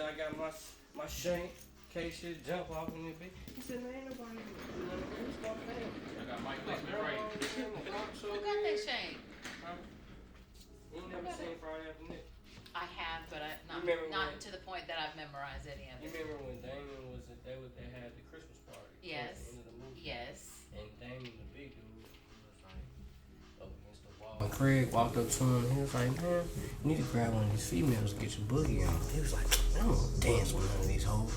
I got my shank. Case shit jump off in this bitch. He said, man, ain't nobody doing nothing. It's my family. I got Mike listening right. Who got that shame? Huh? You ain't never seen Friday After Next? I have, but not to the point that I've memorized any of You it. remember when Damon was they had the Christmas party? Yes. At the end of the movie? Yes. And Damon, the big dude, was like up against the wall. When Craig walked up to him, he was like, man, you need to grab one of these females to get your boogie on. He was like, I don't want to dance with none of these hoes.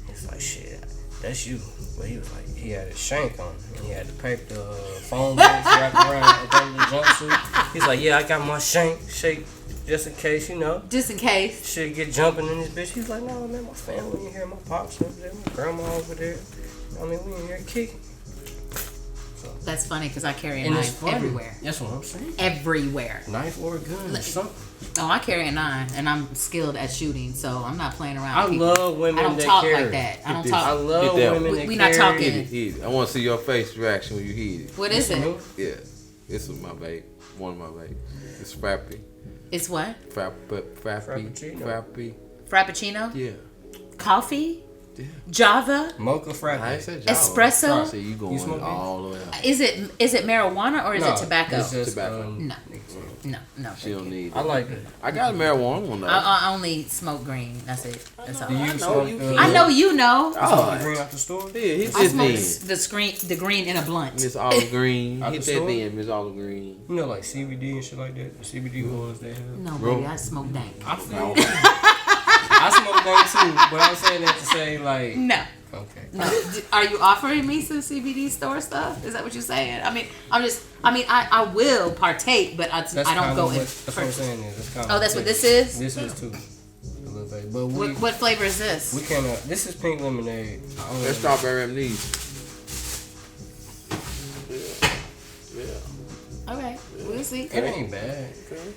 He's like, shit, that's you. But he was like, he had a shank on him. And he had the paper, the phone box wrapped around the jumpsuit. He's like, yeah, I got my shank shake just in case, you know. Just in case. Shit get jumping in this bitch. He's like, no, man, my family in here, my pops over there, my grandma over there. I mean, we in here kicking. So, that's funny because I carry a knife everywhere. That's what I'm saying. Everywhere. Knife or a gun or something. Oh, I carry a 9 and I'm skilled at shooting, so I'm not playing around. I love women that I don't talk carry. like that. I don't talk. I love women that we not talking. Hit it. I want to see your face reaction when you hit it. What is it? Yeah, this is my babe. One of my babe. It's Frappy. It's what? Frappy. Frappuccino? Yeah. Coffee? Yeah. Java? Mocha frappe. I ain't said Java. Espresso? So you going all the way out. Is it marijuana or is it tobacco? It's just, tobacco. No. She don't need it. I like it. I got a marijuana one though. I only smoke green. That's it. That's all. Do you I know smoke you the, I know you know. Oh, the green out the store? yeah, he I did smoke the green in a blunt. Miss Olive Green. Out Hit the that store? then, Miss Olive Green. You know, like CBD and shit like that? The CBD oils they have? No, baby, I smoke dank. I smoke that too, but I'm saying that to say, like... No. Okay. No. Are you offering me some CBD store stuff? Is that what you're saying? I will partake, but I don't go in. That's what I'm saying. That's what this is? This is too. A little bit. But what flavor is this? We cannot. This is pink lemonade. That's strawberry amnesia. Yeah. Okay. We'll see. It ain't bad. Okay.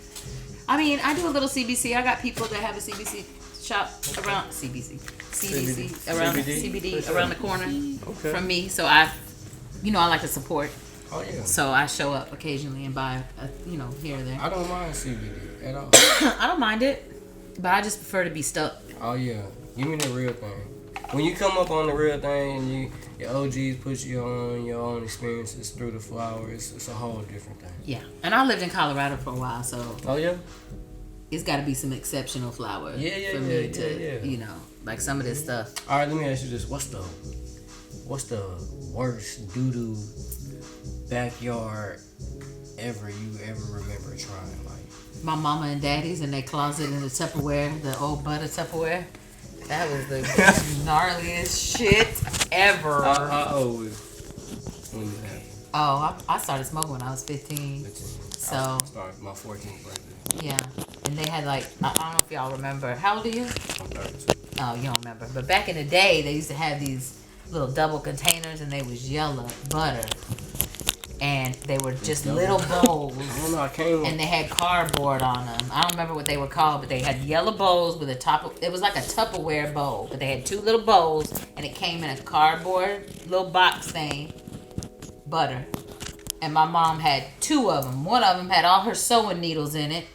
I mean, I do a little CBC. I got people that have a CBC shop around CBD around the corner from me. So I like to support. Oh yeah. So I show up occasionally and buy, here or there. I don't mind CBD at all. I don't mind it, but I just prefer to be stuck. Oh yeah. Give me the real thing. When you come up on the real thing and your OGs put you on your own experiences through the flower, it's a whole different thing. Yeah, and I lived in Colorado for a while, so. Oh yeah. It's got to be some exceptional flour for me to, like some of this stuff. All right, let me ask you this: What's the worst doo-doo backyard you ever remember trying? Like my mama and daddy's in their closet in the Tupperware, the old butter Tupperware. That was the gnarliest shit ever. How old was when you had? Oh, I started smoking when I was 15. So I started my 14th birthday. Yeah, and they had like I don't know if y'all remember. How old are you? I'm 32. Oh, you don't remember. But back in the day, they used to have these little double containers, and they was yellow butter, and they were just little bowls. I don't know. I came. And they had cardboard on them. I don't remember what they were called, but they had yellow bowls with a top. It was like a Tupperware bowl, but they had 2 little bowls, and it came in a cardboard little box thing, butter. And my mom had 2 of them. One of them had all her sewing needles in it,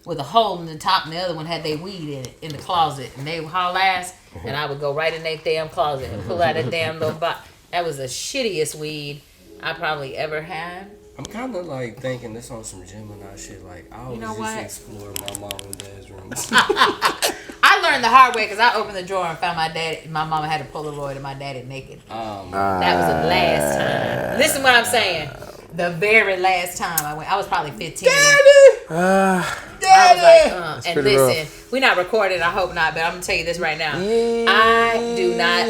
with a hole in the top, and the other one had their weed in it in the closet. And they would haul ass, and I would go right in their damn closet and pull out a damn little box. That was the shittiest weed I probably ever had. I'm kind of like thinking this on some Gemini shit. Like I always what? explore my mom and dad's rooms. I learned the hard way because I opened the drawer and found my mama had a Polaroid of my daddy naked. That was the last time. Listen what I'm saying. The very last time I went, I was probably 15. Daddy! I was like, and listen, we're not recording, I hope not, but I'm gonna tell you this right now. I do not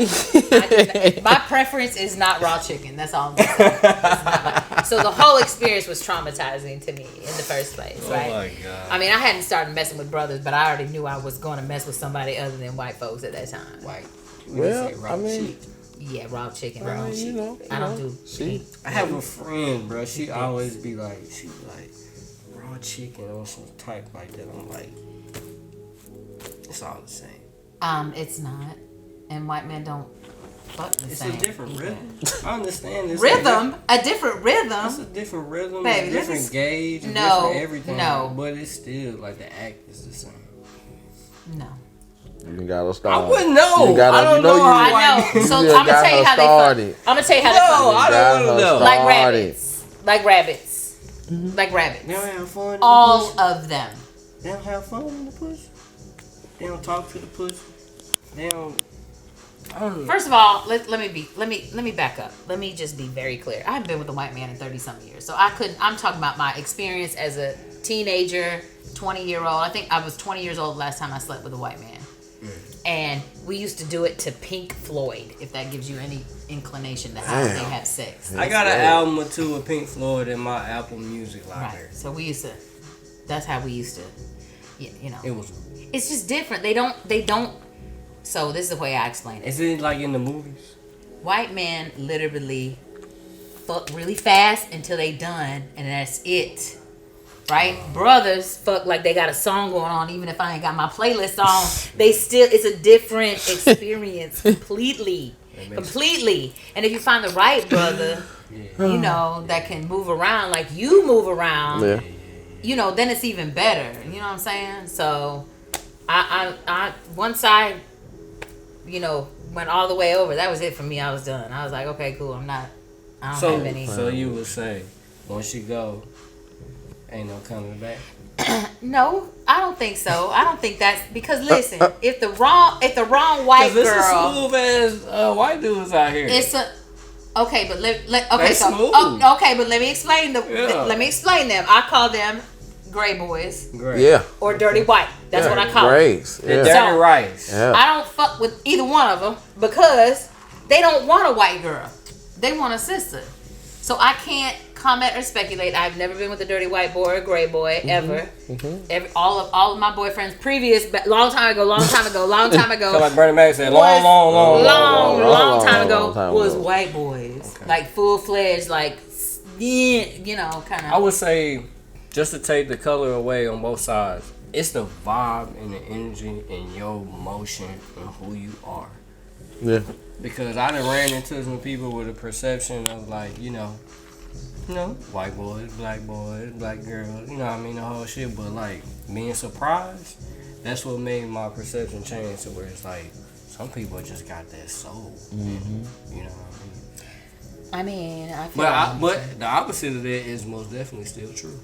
my preference is not raw chicken. That's all I'm saying. So the whole experience was traumatizing to me in the first place, right? Oh my God. I mean, I hadn't started messing with brothers, but I already knew I was going to mess with somebody other than white folks at that time. White. Well, I mean, yeah, raw chicken. I mean, I don't do meat. I have a friend, bro. She always be like, raw chicken or some type like that. I'm like, it's all the same. It's not. And white men don't fuck the It's same. a different rhythm. I understand this. A different rhythm. It's a different rhythm, Baby, a different gauge, a no, different everything. no. But it's still like the act is the same. No. You got to start. I wouldn't know. You gotta, I don't know. I know. So I'm gonna tell you how they fuck. I'm gonna tell you how they fuck. No, I don't want to know. Like rabbits. Like rabbits. Mm-hmm. Like rabbits. They don't have fun. All of them. They don't have fun in the pussy. They don't talk to the pussy. They don't. I don't know. First of all, let me back up. Let me just be very clear. I haven't been with a white man in 30-something years, so I'm talking about my experience as a teenager, 20-year-old. I think I was 20 years old last time I slept with a white man, and we used to do it to Pink Floyd. If that gives you any inclination to how they have sex. I got an album or two of Pink Floyd in my Apple Music library. Right. So we used to. That's how we used to. You know. It was. It's just different. They don't. So this is the way I explain it. Is it like in the movies? White men literally fuck really fast until they done, and that's it. Right? Brothers fuck like they got a song going on, even if I ain't got my playlist on. They still, it's a different experience completely. Completely. And if you find the right brother, you know, that can move around like you move around, you know, then it's even better. You know what I'm saying? So I once I, you know, went all the way over, that was it for me. I was done. I was like, okay, cool. I don't have any. So you would say, once you go, ain't no coming back? No, I don't think so. I don't think that's because listen, if the wrong white girl, it's a smooth ass white dudes out here. It's a okay, but let me explain let me explain them. I call them gray boys. Gray. Yeah. Or dirty white. That's what I call grays. them. Yeah. Dirty rice. Yeah. I don't fuck with either one of them because they don't want a white girl. They want a sister. So I can't comment or speculate. I've never been with a dirty white boy or a gray boy ever. All of my boyfriends previous, long time ago. So like Bernie Mac said, long time ago was white boys, like full fledged, like you know, kind of. I would say, just to take the color away on both sides, it's the vibe and the energy and your emotion and who you are. Yeah. Because I done ran into some people with a perception of like, you know, white boys, black girls, you know what I mean, the whole shit. But like being surprised, that's what made my perception change to where it's like some people just got that soul. You know what I mean? I feel but the opposite of that is most definitely still true.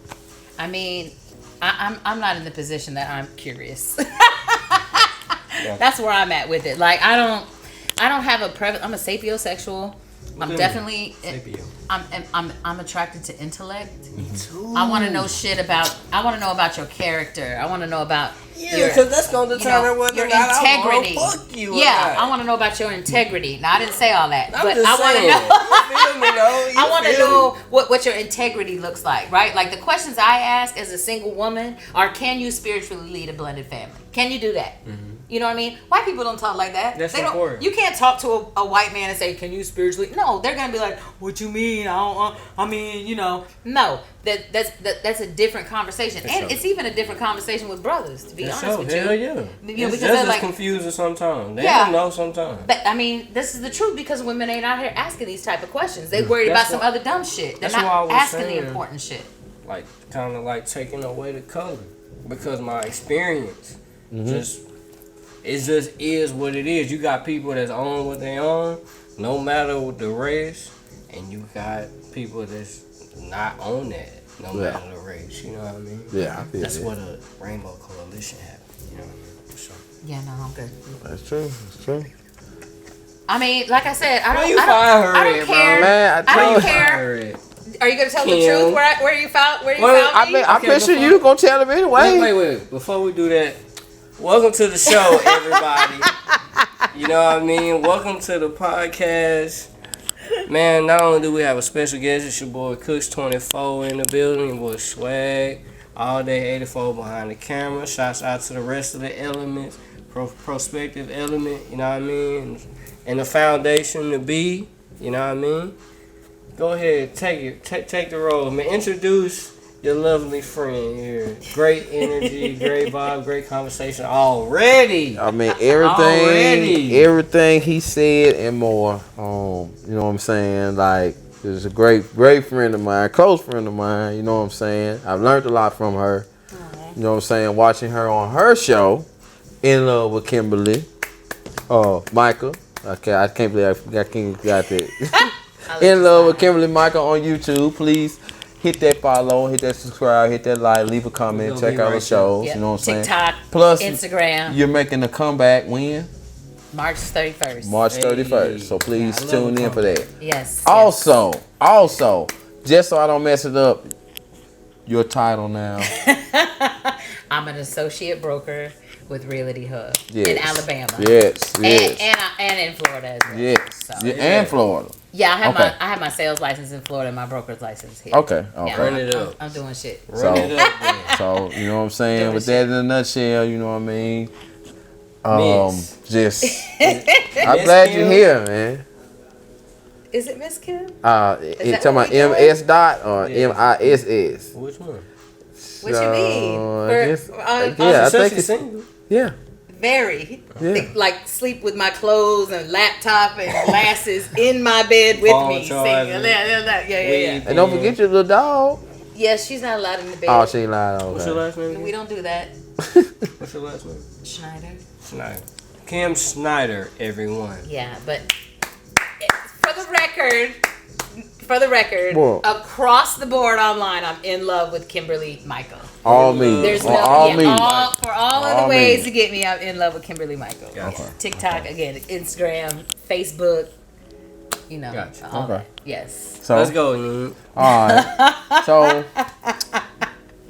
I mean, I'm not in the position that I'm curious. That's where I'm at with it. Like I don't have a I'm a sapiosexual. I'm definitely I'm attracted to intellect. Me too. I want to know I want to know about your character. I want to know about because that's gonna determine whether your or not integrity. I fuck you. Yeah, I want to know about your integrity. Now I didn't say all that, I'm but just I want to saying. know. You feel me, though? I want to know what your integrity looks like, right? Like the questions I ask as a single woman are: can you spiritually lead a blended family? Can you do that? You know what I mean? White people don't talk like that. That's they don't. important. You can't talk to a white man and say, "Can you spiritually?" No, they're gonna be like, "What you mean? I mean, you know." No, that's a different conversation, and it's even a different conversation with brothers. To be honest with you, hell yeah. You know, it's because just they're as like confusing sometimes. They Yeah. don't know sometimes. But I mean, this is the truth because women ain't out here asking these type of questions. They worried about some other dumb shit. They're that's why I not was asking the saying, important shit. Like kind of like taking away the color because my experience it just is what it is. You got people that's on what they on, no matter what the race, and you got people that's not on that, no matter the race. You know what I mean? Yeah, I feel that's that. what a rainbow coalition happened. You know what I mean? For sure. Yeah, no, I'm good. That's true. That's true. I mean, like I said, I don't find her I don't at, care. bro? Man, I don't Find care. her at. Are you gonna tell the Kim. truth where you found me? I'm pretty sure you gonna tell him anyway. Wait. Before we do that, welcome to the show, everybody. You know what I mean? Welcome to the podcast. Man, not only do we have a special guest, it's your boy Cooks24 in the building, your boy Swag, all day 84 behind the camera. Shouts out to the rest of the elements, prospective element, you know what I mean? And the foundation, the B, you know what I mean? Go ahead, take the role, man. Introduce your lovely friend here. Great energy, great vibe, great conversation already. I mean, everything he said and more. You know what I'm saying? Like, is a great friend of mine, close friend of mine. You know what I'm saying? I've learned a lot from her. You know what I'm saying? Watching her on her show, In Love with Kimberly. Michael. Okay, I can't believe I forgot that. In Love with Kimberly Michael on YouTube. Please hit that follow, hit that subscribe, hit that like, leave a comment, check out the shows. Yep. You know what I'm saying? TikTok, Plus, Instagram. you're making a comeback when? March 31st. March 31st. So please tune in for that. Yes. Also, just so I don't mess it up, your title now. I'm an associate broker with Realty Hub Yes. in Alabama. Yes. And in Florida as well. Yes. So. And Florida. Yeah, I have my Okay. sales license in Florida and my broker's license here. Okay. Yeah, Run it up. I'm doing shit. So, Run it up, man. so you know what I'm saying? Doing With shit. that in a nutshell, you know what I mean? Miss. Just I'm glad you're here, man. Is it Miss Kim? You that talking what about we doing? MS dot or Yeah. MISS? Which one? What you mean? I guess- For, yeah, I Such think a it's single. yeah. Very. Yeah. Like sleep with my clothes and laptop and glasses in my bed with Phone me. charger. Yeah. And don't forget your little dog. Yes, she's not allowed in the bed. Oh, she ain't lying. What's your Okay. last name? We don't do that. What's your last name? Schneider. Snyder. Kim Snyder, everyone. Yeah, but for the record, Whoa. across the board online, I'm in love with Kimberly Michael. All me. There's no all me. for all of All the ways me. to get me. I'm in love with Kimberly Michael. Gotcha. Yeah. TikTok again, Instagram, Facebook. You know, Gotcha. all Okay. that. Yes. So Let's go, Nick. all right. So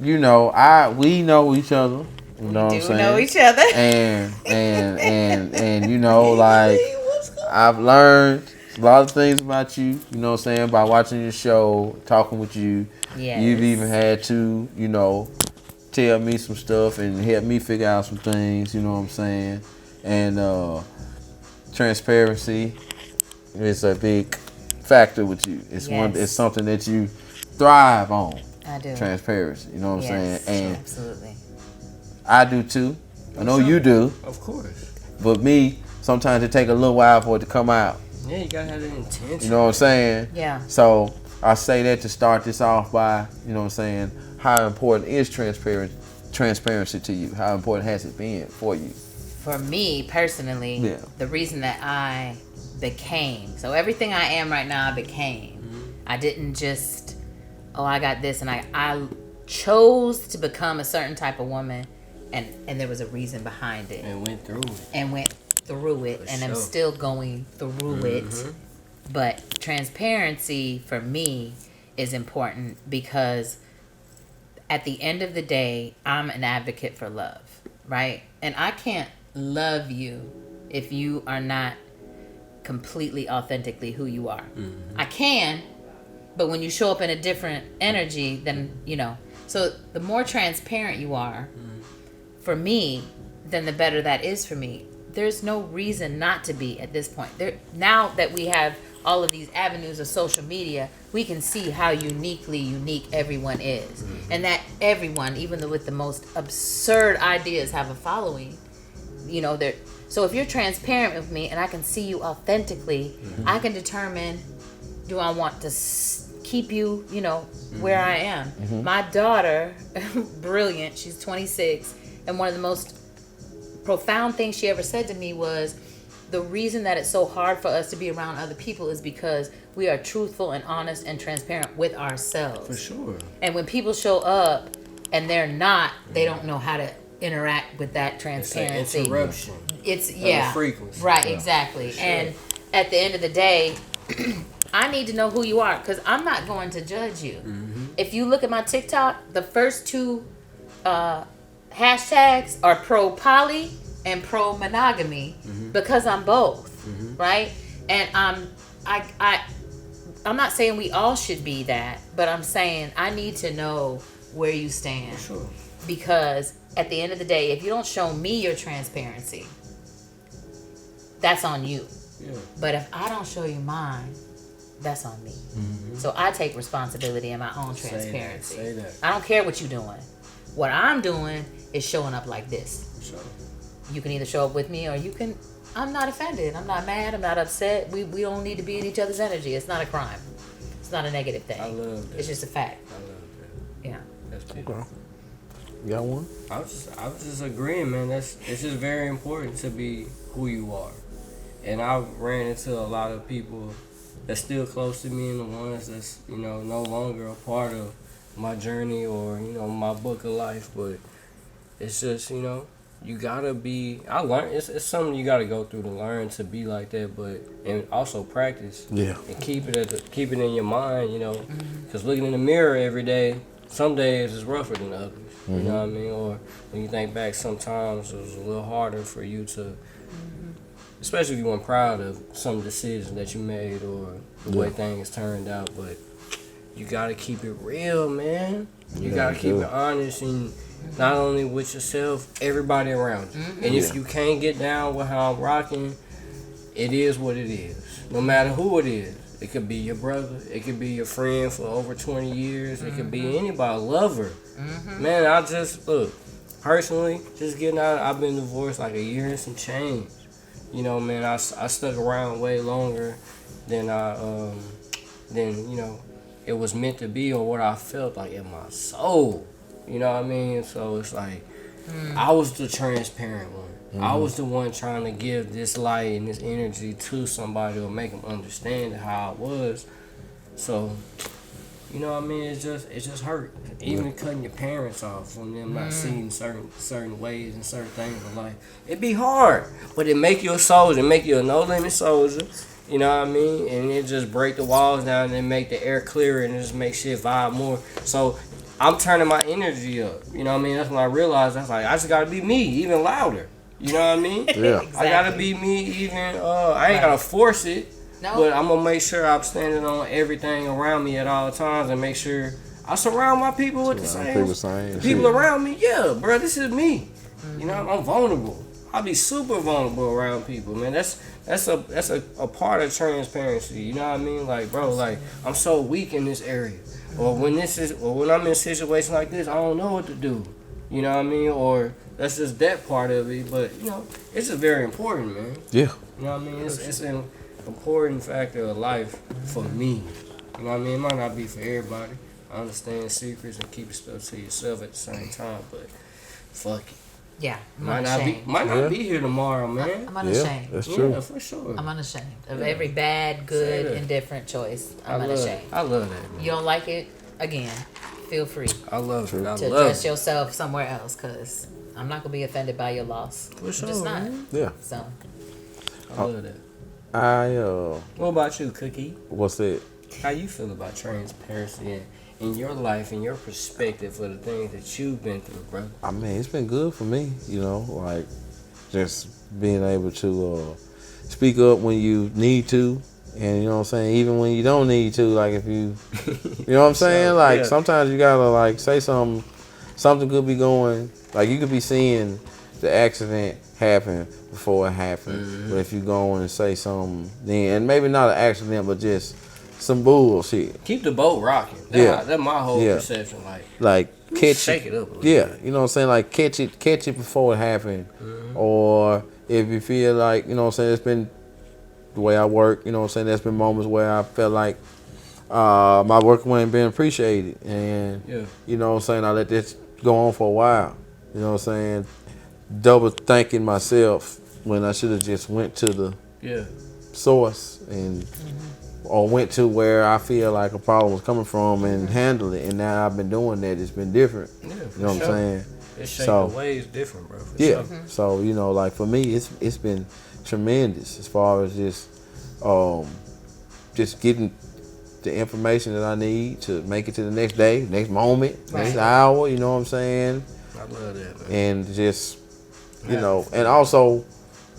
you know, we know each other. You know what I'm Do saying? know each other. And you know, like I've learned a lot of things about you. You know what I'm saying? By watching your show, talking with you. Yes. You've even had to, you know, tell me some stuff and help me figure out some things. You know what I'm saying? And transparency is a big factor with you. It's Yes. It's something that you thrive on. I do. Transparency. You know what I'm Yes, saying? And absolutely. I do too. I know you do. Of course. But me, sometimes it take a little while for it to come out. Yeah, you gotta have the intention. You know what I'm saying? Yeah. So I say that to start this off by, you know what I'm saying, how important is transparency to you? How important has it been for you? For me personally, Yeah. the reason that I became, so everything I am right now, I became. I didn't just, I got this, and I chose to become a certain type of woman, and there was a reason behind it. And went through it. And went through it, For and I'm sure. still going through it. But transparency for me is important because at the end of the day, I'm an advocate for love, right? And I can't love you if you are not completely authentically who you are. I can, but when you show up in a different energy, then, you know. So the more transparent you are, for me, then the better that is for me. There's no reason not to be at this point. Now that we have all of these avenues of social media, we can see how unique everyone is. And that everyone, even with the most absurd ideas, have a following. You know, so if you're transparent with me and I can see you authentically, I can determine, do I want to keep you, you know, where I am. My daughter, brilliant, she's 26, and one of the most profound things she ever said to me was, the reason that it's so hard for us to be around other people is because we are truthful and honest and transparent with ourselves. For sure. And when people show up and they're not, they don't know how to interact with that transparency. It's an interruption. It's the yeah, frequency. right, Yeah, exactly. sure. And at the end of the day, I need to know who you are because I'm not going to judge you. If you look at my TikTok, the first two hashtags are pro poly and pro monogamy because I'm both, right? And I'm not saying we all should be that, but I'm saying I need to know where you stand. Sure. Because at the end of the day, if you don't show me your transparency, that's on you. Yeah. But if I don't show you mine, that's on me. So I take responsibility in my own transparency. Say that. I don't care what you're doing. What I'm doing is showing up like this. For sure. You can either show up with me or you can. I'm not offended. I'm not mad. I'm not upset. We don't need to be in each other's energy. It's not a crime. It's not a negative thing. I love that. It's just a fact. I love that. Yeah. That's beautiful. You got one? I was just agreeing, man. It's just very important to be who you are. And I ran into a lot of people that's still close to me, and the ones that's, you know, no longer a part of my journey or, you know, my book of life. But it's just, you know, you gotta be. I learned it's something you gotta go through to learn to be like that, but and also practice. Yeah. And keep it in your mind, you know, because looking in the mirror every day, some days is rougher than others. You know what I mean? Or when you think back, sometimes it was a little harder for you to, especially if you weren't proud of some decision that you made or the way things turned out. But you gotta keep it real, man. You gotta keep it honest, and not only with yourself, everybody around you. And if you can't get down with how I'm rocking, it is what it is. No matter who it is. It could be your brother. It could be your friend for over 20 years. It could be anybody, a lover. Man, I just, look, personally, just getting out, I've been divorced like a year and some change. You know, man, I stuck around way longer than you know, it was meant to be or what I felt like in my soul. You know what I mean? So it's like, I was the transparent one. I was the one trying to give this light and this energy to somebody or make them understand how I was. So, you know what I mean? It just hurt. Even cutting your parents off from them not seeing certain ways and certain things in life. It be hard, but it make you a soldier. It make you a no-limit soldier. You know what I mean? And it just break the walls down and make the air clearer and just make shit vibe more. So I'm turning my energy up. You know what I mean? That's when I realized I just gotta be me, even louder. You know what I mean? Yeah. Exactly. I gotta be me, even I ain't gotta force it. No. But I'm gonna make sure I'm standing on everything around me at all times and make sure I surround my people with the same people around me. Yeah, bro, this is me. You know, I'm vulnerable. I be super vulnerable around people, man. That's a part of transparency. You know what I mean? Like, bro, like I'm so weak in this area, or when I'm in a situation like this, I don't know what to do. You know what I mean? Or that's just that part of it. But you know, it's just very important, man. Yeah. You know what I mean? It's an important factor of life for me. You know what I mean? It might not be for everybody. I understand secrets and keeping stuff to yourself at the same time, but fuck it. Yeah, might not be here tomorrow, man. I'm unashamed. That's true. Yeah, for sure. I'm unashamed of every bad, good, indifferent choice. I'm unashamed. I love that, man. You don't like it? Again, feel free. I love it. To adjust yourself somewhere else, because I'm not gonna be offended by your loss. For sure, just not. man. Yeah. So. I love that. What about you, Cookie? What's that? How you feel about transparency in your life and your perspective for the things that you've been through, brother? I mean, it's been good for me, you know, like just being able to speak up when you need to, and you know what I'm saying, even when you don't need to, like if you, you know what I'm saying, like sometimes you gotta like say something could be going, like you could be seeing the accident happen before it happened, but if you go in and say something, then, and maybe not an accident, but just some bullshit. Keep the boat rocking. That's my whole perception. Like catch shake it up a little bit. You know what I'm saying? Like catch it before it happened. Or if you feel like, you know what I'm saying, it's been the way I work, you know what I'm saying, there's been moments where I felt like my work wasn't being appreciated. And you know what I'm saying, I let this go on for a while. You know what I'm saying? Double thanking myself when I should have just went to the source and or went to where I feel like a problem was coming from and handle it. And now I've been doing that. It's been different. Yeah, you know what I'm saying? It's shaped the way is different, bro. Sure. So, you know, like for me, it's been tremendous as far as just getting the information that I need to make it to the next day, next moment, next hour, you know what I'm saying? I love that, man. And just, you know, and also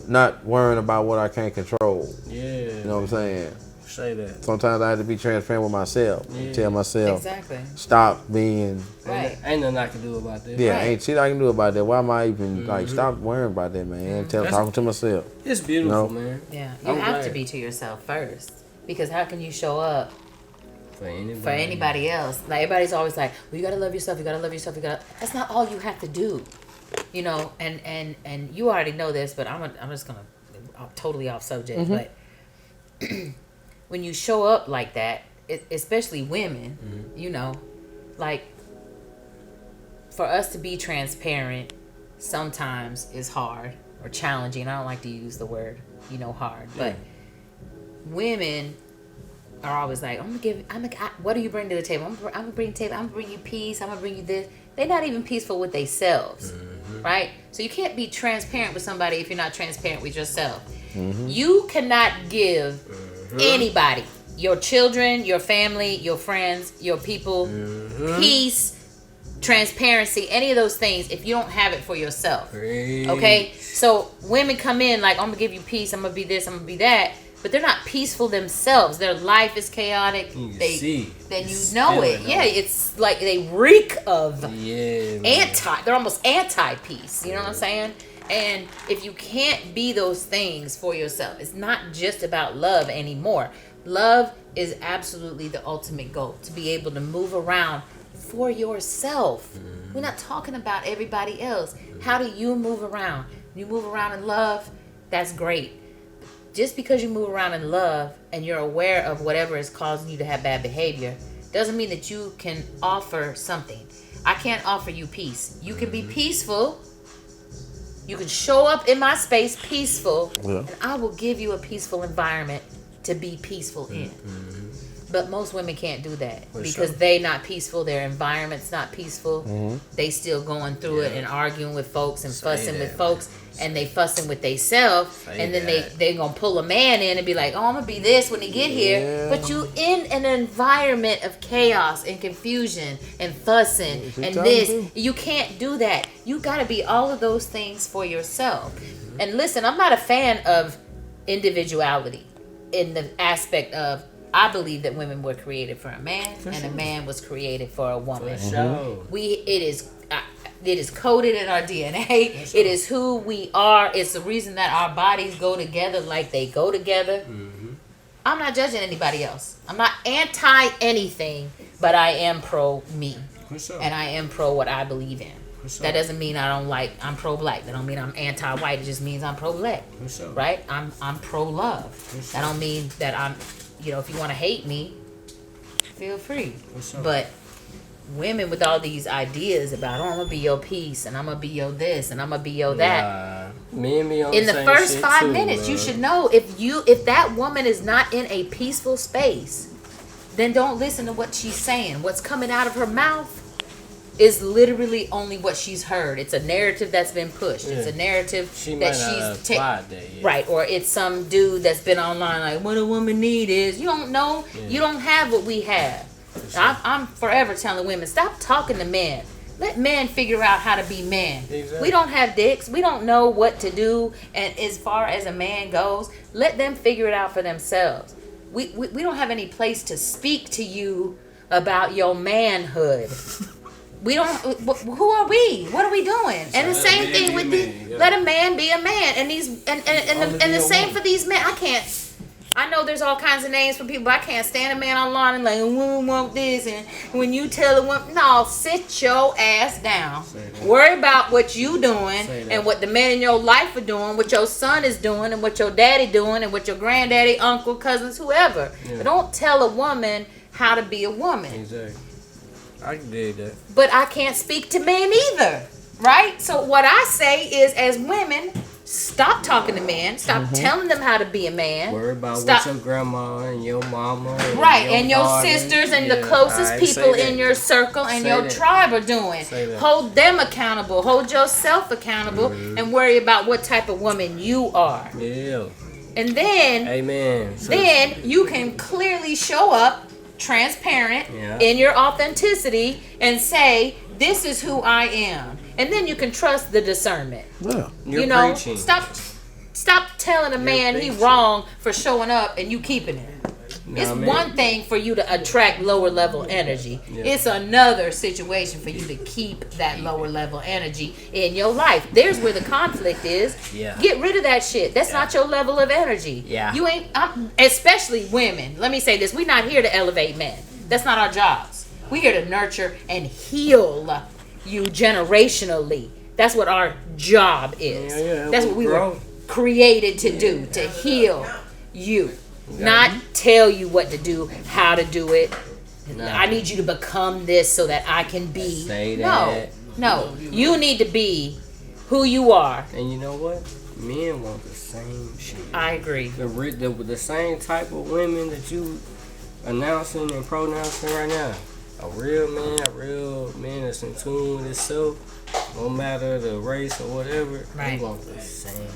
not worrying about what I can't control. Yeah. You know what I'm saying? Say that. Sometimes I have to be transparent with myself. Tell myself, stop being. Ain't nothing I can do about that. Yeah, ain't shit I can do about that. Why am I even like stop worrying about that, man? Talking to myself. It's beautiful, man. Yeah, you have to be to yourself first, because how can you show up for anybody else? Like everybody's always like, well, you gotta love yourself. You gotta love yourself. That's not all you have to do, you know. And you already know this, but I'm just gonna totally off subject, but. When you show up like that, especially women, you know, like for us to be transparent sometimes is hard or challenging. I don't like to use the word, hard. But women are always like, what do you bring to the table? I'm gonna bring you peace. I'm gonna bring you this. They're not even peaceful with themselves, right? So you can't be transparent with somebody if you're not transparent with yourself. You cannot give anybody, your children, your family, your friends, your people, peace, transparency, any of those things, if you don't have it for yourself. Okay? So women come in like, I'm gonna give you peace, I'm gonna be this, I'm gonna be that, but they're not peaceful themselves. Their life is chaotic. Then you know it. Yeah, it's like they reek of they're almost anti-peace. You know what I'm saying? And if you can't be those things for yourself, it's not just about love anymore. Love is absolutely the ultimate goal, to be able to move around for yourself. We're not talking about everybody else. How do you move around? You move around in love, that's great. Just because you move around in love and you're aware of whatever is causing you to have bad behavior doesn't mean that you can offer something. I can't offer you peace. You can be peaceful. You can show up in my space peaceful, and I will give you a peaceful environment to be peaceful in. But most women can't do that because they not peaceful. Their environment's not peaceful. They still going through it and arguing with folks and fussing with folks, and they fussing with themselves. And then they gonna pull a man in and be like, "Oh, I'm gonna be this when he get here." But you in an environment of chaos and confusion and fussing and this. You can't do that. You gotta be all of those things for yourself. And listen, I'm not a fan of individuality in the aspect of, I believe that women were created for a man, and a man was created for a woman. It is coded in our DNA. It is who we are. It's the reason that our bodies go together like they go together. I'm not judging anybody else. I'm not anti anything, but I am pro me, and I am pro what I believe in. That doesn't mean I'm pro-black. That don't mean I'm anti-white. It just means I'm pro-black, right? I'm pro-love. That don't mean that I'm, if you want to hate me, feel free. But women with all these ideas about, I'm gonna be your peace, and I'm gonna be your this, and I'm gonna be your that. Me and me on in the first 5 too, minutes, bro. you should know if that woman is not in a peaceful space, then don't listen to what she's saying. What's coming out of her mouth is literally only what she's heard. It's a narrative that's been pushed. It's a narrative that she's taken. Right, or it's some dude that's been online like, what a woman need is, you don't know, you don't have what we have. I'm forever telling women, stop talking to men. Let men figure out how to be men. We don't have dicks. We don't know what to do. And as far as a man goes, let them figure it out for themselves. We don't have any place to speak to you about your manhood. We don't. Who are we? What are we doing? And the same thing with let a man be a man. And the same for these men. I know there's all kinds of names for people, but I can't stand a man online and like, we want this, and when you tell a woman, no, sit your ass down. Worry about what you doing and what the men in your life are doing, what your son is doing, and what your daddy doing, and what your granddaddy, uncle, cousins, whoever. But don't tell a woman how to be a woman. Exactly. I can dig that. But I can't speak to men either, right? So what I say is, as women, stop talking to men. Stop telling them how to be a man. Worry about what your grandma and your mama and your sisters and the closest people in your circle and your tribe are doing. Hold them accountable. Hold yourself accountable, and worry about what type of woman you are. Yeah. And then, amen. Then you can clearly show up transparent in your authenticity and say, this is who I am. And then you can trust the discernment. Yeah. You're preaching. Stop telling a man he wrong for showing up and you keeping it. It's one thing for you to attract lower level energy. It's another situation for you to keep that lower level energy in your life. There's where the conflict is. Get rid of that shit. That's not your level of energy. You ain't, especially women. Let me say this. We're not here to elevate men. That's not our jobs. We're here to nurture and heal you generationally. That's what our job is. That's what we were created to do, to heal you. Not tell you what to do, how to do it. I need you to become this so that I can be. Say that. No, you need to be who you are. And you know what? Men want the same shit. I agree. The same type of women that you announcing and pronouncing right now. A real man that's in tune with himself, no matter the race or whatever, Right. they want the same.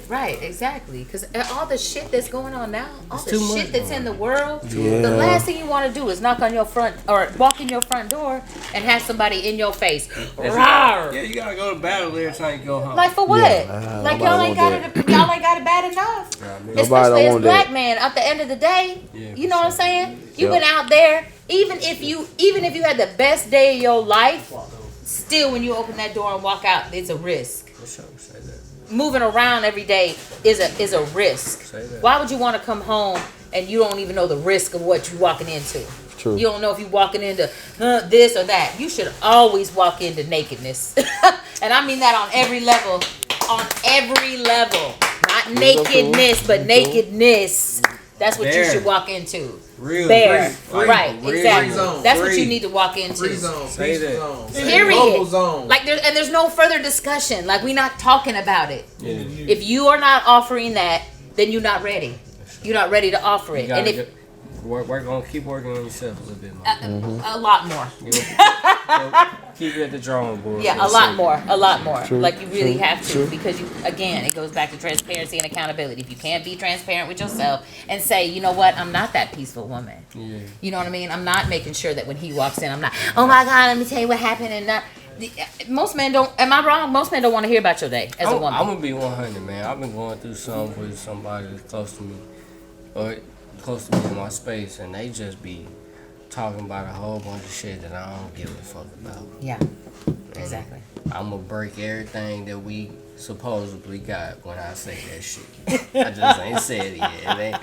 Right, exactly. Because all the shit that's going on now, all It's the too shit much that's going in the on. world, Yeah. the last thing you want to do is knock on your front or walk in your front door and have somebody in your face. Rawr. Yeah, you gotta go to battle every time you go home. Like for what? Yeah, Like nobody y'all ain't want got it. Y'all ain't got it bad enough. Yeah, I mean, Nobody Especially don't as want black that. man. At the end of the day, Yeah, you for know what I'm sure. saying? You've Yep. been out there. Even if you had the best day of your life, still when you open that door and walk out, it's a risk. For sure, say that. Moving around every day is a risk. Say that. Why would you want to come home and you don't even know the risk of what you're walking into? True. You don't know if you're walking into this or that. You should always walk into nakedness. And I mean that on every level. On every level. Not nakedness, but nakedness. That's what you Bare. should walk into. Real Bare. free. Right, Real. exactly. Free zone. That's what Free. you need to walk into. Free zone, Say peaceful that. zone, Period. mobile zone. Like there's no further discussion. Like we're not talking about it. Yeah. If you are not offering that, then you're not ready. You're not ready to offer You it. gotta And if keep working on yourself a little bit more. a lot more. Keep it at the drawing board. Yeah, for a the lot sake. more. A lot more. True, Like you really true, have to true. because it goes back to transparency and accountability. If you can't be transparent with yourself and say, you know what, I'm not that peaceful woman. Yeah. You know what I mean? I'm not making sure that when he walks in, I'm not, oh my God, let me tell you what happened. And not, most men don't, am I wrong? Most men don't want to hear about your day as a woman. I'm gonna be 100, man. I've been going through something with somebody that's close to me, or close to me in my space, and they just be talking about a whole bunch of shit that I don't give a fuck about. Yeah, And exactly. I'm gonna break everything that we supposedly got when I say that shit. I just ain't said it yet. It ain't.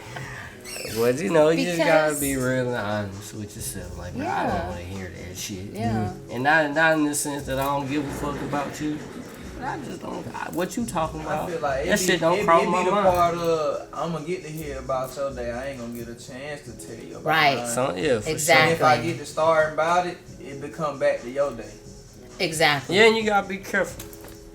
But you know, you just gotta Because- be real and honest with yourself. Like, man, I Yeah. don't want to hear that shit. Yeah. And not in the sense that I don't give a fuck about you. But I just don't. What you talking I about? feel like That shit don't cross my the mind. part of I'm gonna get to hear about your day. I ain't gonna get a chance to tell you about Right. mine. So, yeah, for Exactly. And if I get to start about it, it become back to your day. Exactly. sure. Yeah, and you gotta be careful.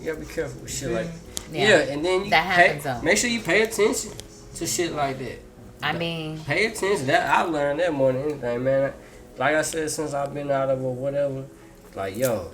You gotta be careful with shit like Yeah. and then you That happens, though. make sure you pay attention to shit like that. I mean, Pay attention. That I learned that more than anything, man. Like I said, since I've been out of or whatever, like yo,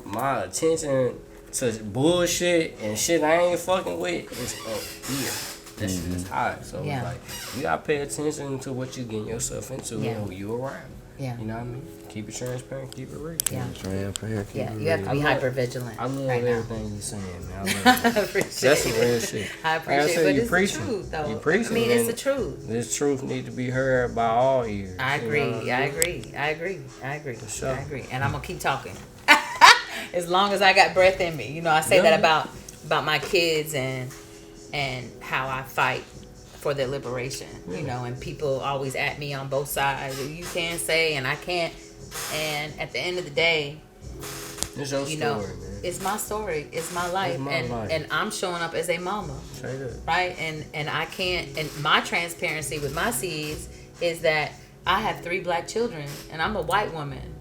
my attention to bullshit and shit I ain't fucking with is up here. That shit is high. So Yeah. like you gotta pay attention to what you getting yourself into Yeah. and who you around. yeah. You know what I mean? Keep it transparent, keep it real. Yeah. Transparent. Yeah, you have to be I love- hyper vigilant. I love right now. everything you saying, man. I love I it. appreciate That's some it. real shit. I Like appreciate said, it, but you it's preaching. the truth, though. You preaching, I mean, it's man. the truth. This truth need to be heard by all ears. I you agree. know what I mean? agree. I agree. I agree. sure. I agree. And I'm gonna keep talking as long as I got breath in me. You know, I say Yeah. that about my kids and how I fight for their liberation. You know, and people always at me on both sides. You can't say and I can't. And at the end of the day, It's your you story, know, man. it's my story. It's my life. my life. And I'm showing up as a mama. Straight up. Right, and I can't, and my transparency with my seeds is that I have 3 black children and I'm a white woman,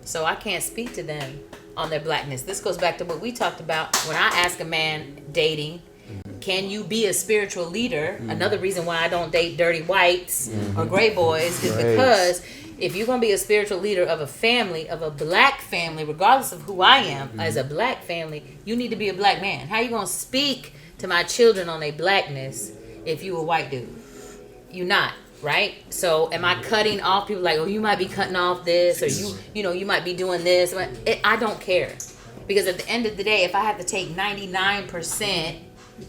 so I can't speak to them on their blackness. This goes back to what we talked about when I ask a man dating, can you be a spiritual leader? Another reason why I don't date dirty whites or gray boys is Right. because if you're going to be a spiritual leader of a family, of a black family, regardless of who I am, as a black family, you need to be a black man. How you going to speak to my children on their blackness if you a white dude? You not, right? So am I cutting off people like, oh, you might be cutting off this, or you might be doing this. I don't care. Because at the end of the day, if I have to take 99%,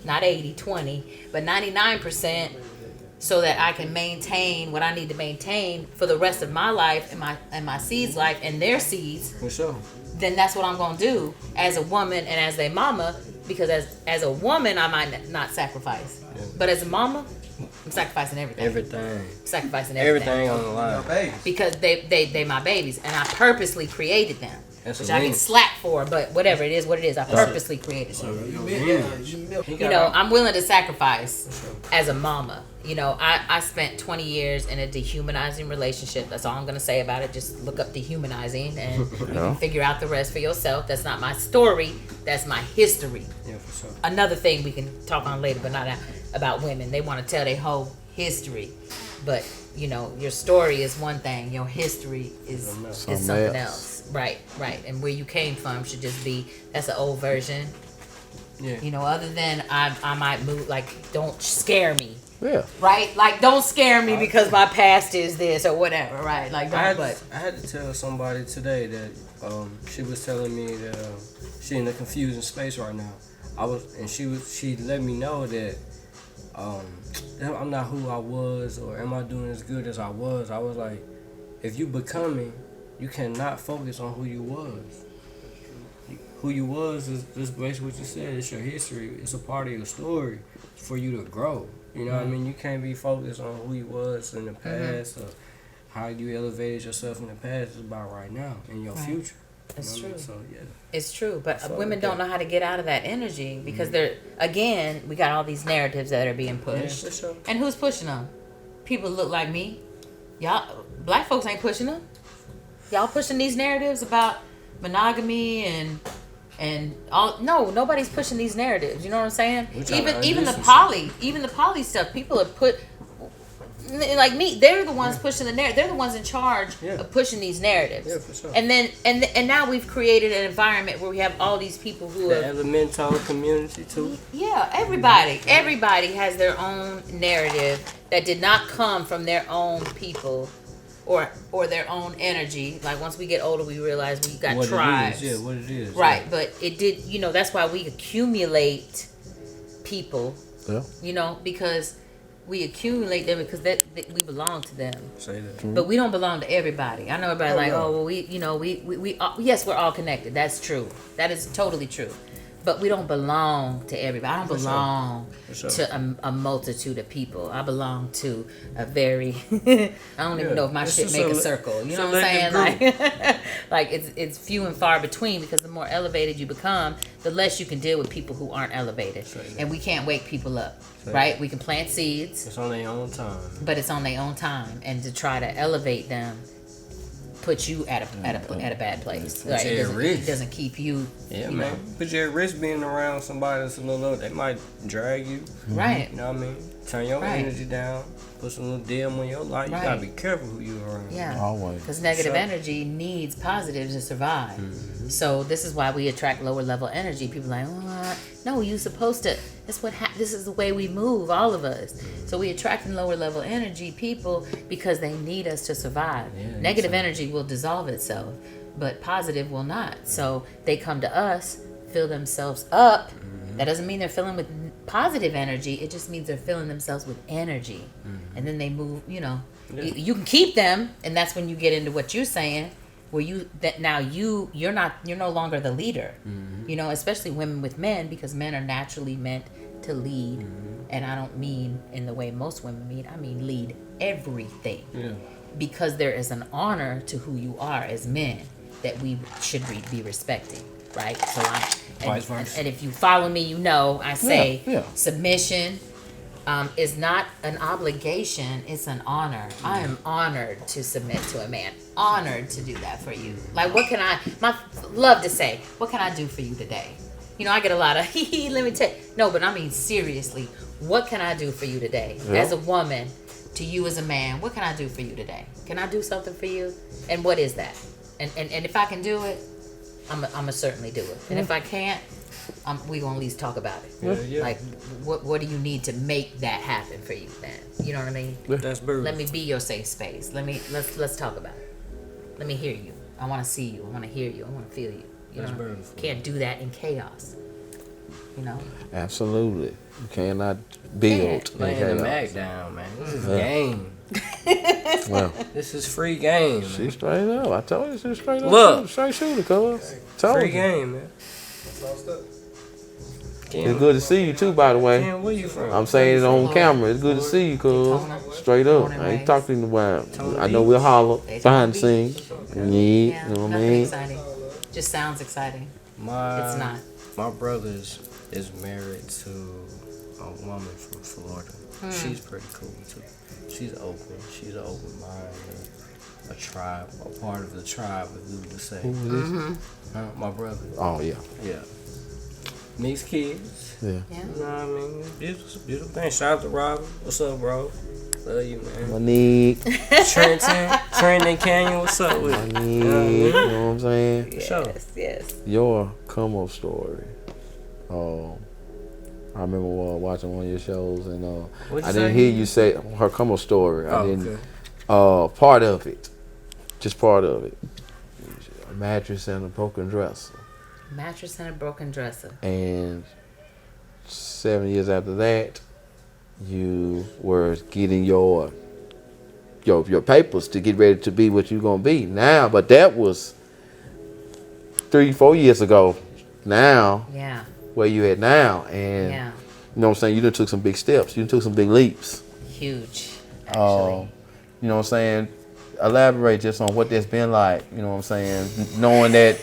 not 80, 20, but 99%, so that I can maintain what I need to maintain for the rest of my life and my seeds' life and their seeds, For sure. then that's what I'm gonna do as a woman and as a mama. Because as a woman, I might not sacrifice, but as a mama, I'm sacrificing everything. Everything. Sacrificing everything Everything on the Your line. baby. because they my babies, and I purposely created them. That's which a I get win. slack for, but whatever, it is what it is. I purposely created it. You know, I'm willing to sacrifice as a mama. You know, I spent 20 years in a dehumanizing relationship. That's all I'm going to say about it. Just look up dehumanizing and you can figure out the rest for yourself. That's not my story. That's my history. Yeah, for sure. Another thing we can talk on later, but not now, about women. They want to tell their whole history. But, you know, your story is one thing. Your history is something else. Right. And where you came from should just be, that's an old version. Yeah. You know, other than I might move, like, don't scare me. Yeah. Right? Like, don't scare me because my past is this or whatever, right? Like, I don't, had to tell somebody today that she was telling me that she in a confusing space right now. She let me know that I'm not who I was, or am I doing as good as I was. I was like, if you becoming, you cannot focus on who you was. Who you was is basically what you said. It's your history. It's a part of your story for you to grow. You know what I mean? You can't be focused on who you was in the past or how you elevated yourself in the past. It's about right now and your future. It's true. So, yeah. It's true, but women don't know how to get out of that energy because they're, again, we got all these narratives that are being pushed. Yeah, for sure. And who's pushing them? People look like me. Y'all, black folks ain't pushing them. Y'all pushing these narratives about monogamy and all. No, nobody's pushing these narratives. You know what I'm saying? Even the poly stuff. People have put, like me, they're the ones pushing the narrative. They're the ones in charge of pushing these narratives. Yeah, for sure. And then and now we've created an environment where we have all these people who The are elemental community too. yeah, everybody has their own narrative that did not come from their own people or their own energy. Like once we get older, we realize we got What tribes. it is, what it is. Right, yeah. but it did. You know, that's why we accumulate people. Yeah. You know, because we accumulate them because that we belong to them. Say that. But we don't belong to everybody. I know everybody's yes, we're all connected. That's true. That is totally true. But we don't belong to everybody. I don't belong to a multitude of people. I belong to a very I don't even know if my shit make a circle. You know what I'm saying? Like it's few and far between, because the more elevated you become, the less you can deal with people who aren't elevated. And we can't wake people up. Right? We can plant seeds. It's on their own time. But it's on their own time, and to try to elevate them put you at a bad place. Right? It doesn't keep you. Yeah, you man. know. Put you at risk being around somebody that's a little. They might drag you. Right. You know what I mean? Turn your energy down. Put some little dim on your life. You gotta be careful who you around. Yeah. Always. Because negative energy needs positives to survive. So this is why we attract lower level energy. People are like, no, you're supposed to. This is the way we move, all of us. So we attract lower level energy people because they need us to survive. Yeah, Negative energy will dissolve itself, but positive will not. So they come to us, fill themselves up. That doesn't mean they're filling with positive energy. It just means they're filling themselves with energy. And then they move, you know. Yeah. You can keep them, and that's when you get into what you're saying, where you're no longer the leader. You know, especially women with men, because men are naturally meant to lead. And I don't mean in the way most women mean. I mean lead everything. Yeah. Because there is an honor to who you are as men that we should be respecting. Right? So and if you follow me, you know I say submission is not an obligation, it's an honor. I am honored to submit to a man. Honored to do that for you. Like, what can I love to say, what can I do for you today? You know, I get a lot of let me tell you. No, but I mean seriously, what can I do for you today? As a woman, to you as a man, what can I do for you today? Can I do something for you? And what is that? And if I can do it, I'ma certainly do it. And if I can't, we gonna at least talk about it. Yeah. Like, what do you need to make that happen for you then? You know what I mean? That's brutal. Let me be your safe space. Let's talk about it. Let me hear you. I want to see you. I want to hear you. I want to feel you. You That's know, beautiful. Can't do that in chaos. You know. Absolutely. You cannot build. Laying the Mac down, man. This is game. Well, This is free game, man. she's straight up. I told you she's straight up. Look. Straight shooter, cuz. Told Free you. game, man. It's good to see you too, by the way. Ken, where you from? I'm saying it on camera. It's good to see you, cuz. Straight up. I ain't talked to you in a while. I know we'll holler behind the scenes. Yeah, you know what I nothing mean? exciting. Just sounds exciting. My It's not. My brother is married to a woman from Florida. She's pretty cool too. She's open. She's an open mind. A tribe, a part of the tribe, if we would say. Who is this? My brother. Oh yeah. Yeah. Niece kids. Yeah. Yeah. You know what I mean? Beautiful, beautiful thing. Shout out to Robin. What's up, bro? Love you, man. Monique. Trenton Canyon. What's up with you? Monique. You know what I'm saying? For sure. Yes. Your come up story. I remember watching one of your shows and What'd you I didn't say? hear you say her come up story. I Oh, didn't. okay. Part of it, just part of it. A mattress and a broken dresser. Mattress and a broken dresser. And 7 years after that, you were getting your papers to get ready to be what you're gonna be now. But that was 3-4 years ago. Now, Yeah. where you at now? And Yeah. you know what I'm saying? You done took some big steps. You done took some big leaps. Huge. Actually. You know what I'm saying? Elaborate just on what that's been like. You know what I'm saying? Knowing that,